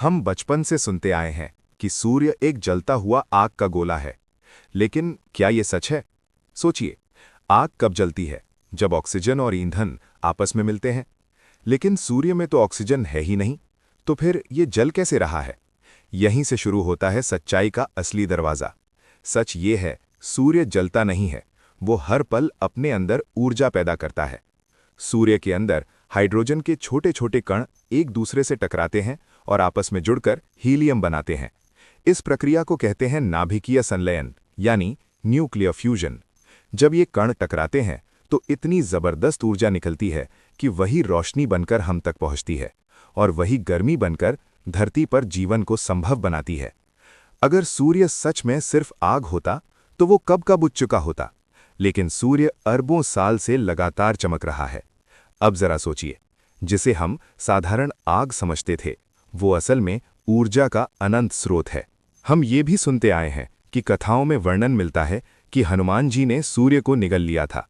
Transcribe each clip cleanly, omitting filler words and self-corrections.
हम बचपन से सुनते आए हैं कि सूर्य एक जलता हुआ आग का गोला है। लेकिन क्या ये सच है? सोचिए, आग कब जलती है? जब ऑक्सीजन और ईंधन आपस में मिलते हैं। लेकिन सूर्य में तो ऑक्सीजन है ही नहीं, तो फिर ये जल कैसे रहा है? यहीं से शुरू होता है सच्चाई का असली दरवाज़ा। सच ये है, सूर्य जलता नहीं है, वो हर पल अपने अंदर ऊर्जा पैदा करता है। सूर्य के अंदर हाइड्रोजन के छोटे छोटे कण एक दूसरे से टकराते हैं और आपस में जुड़कर हीलियम बनाते हैं। इस प्रक्रिया को कहते हैं नाभिकीय संलयन, यानी न्यूक्लियर फ्यूजन। जब ये कण टकराते हैं तो इतनी जबरदस्त ऊर्जा निकलती है कि वही रोशनी बनकर हम तक पहुंचती है और वही गर्मी बनकर धरती पर जीवन को संभव बनाती है। अगर सूर्य सच में सिर्फ आग होता तो वो कब का बुझ चुका होता। लेकिन सूर्य अरबों साल से लगातार चमक रहा है। अब जरा सोचिए, जिसे हम साधारण आग समझते थे, वो असल में ऊर्जा का अनंत स्रोत है। हम ये भी सुनते आए हैं कि कथाओं में वर्णन मिलता है कि हनुमान जी ने सूर्य को निगल लिया था।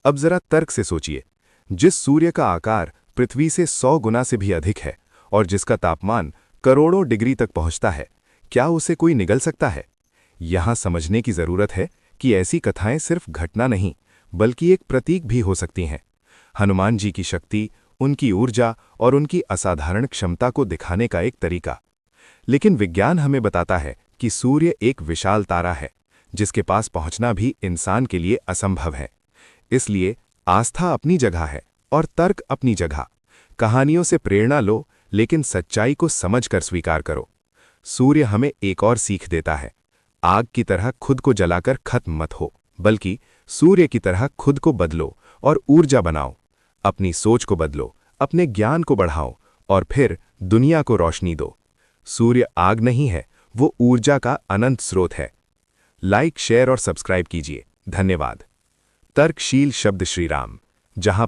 अब जरा तर्क से सोचिए, जिस सूर्य का आकार पृथ्वी से 100 गुना से भी अधिक है और जिसका तापमान करोड़ों डिग्री तक पहुंचता है, क्या उसे कोई निगल सकता है? यहां समझने की जरूरत है कि ऐसी कथाएं सिर्फ घटना नहीं, बल्कि एक प्रतीक भी हो सकती हैं। हनुमान जी की शक्ति, उनकी ऊर्जा और उनकी असाधारण क्षमता को दिखाने का एक तरीका। लेकिन विज्ञान हमें बताता है कि सूर्य एक विशाल तारा है, जिसके पास पहुंचना भी इंसान के लिए असंभव है। इसलिए आस्था अपनी जगह है और तर्क अपनी जगह। कहानियों से प्रेरणा लो, लेकिन सच्चाई को समझकर स्वीकार करो। सूर्य हमें एक और सीख देता है, आग की तरह खुद को जलाकर खत्म मत हो, बल्कि सूर्य की तरह खुद को बदलो और ऊर्जा बनाओ। अपनी सोच को बदलो, अपने ज्ञान को बढ़ाओ और फिर दुनिया को रोशनी दो। सूर्य आग नहीं है, वो ऊर्जा का अनंत स्रोत है। लाइक, शेयर और सब्सक्राइब कीजिए। धन्यवाद। तर्कशील शब्द श्री राम। जहां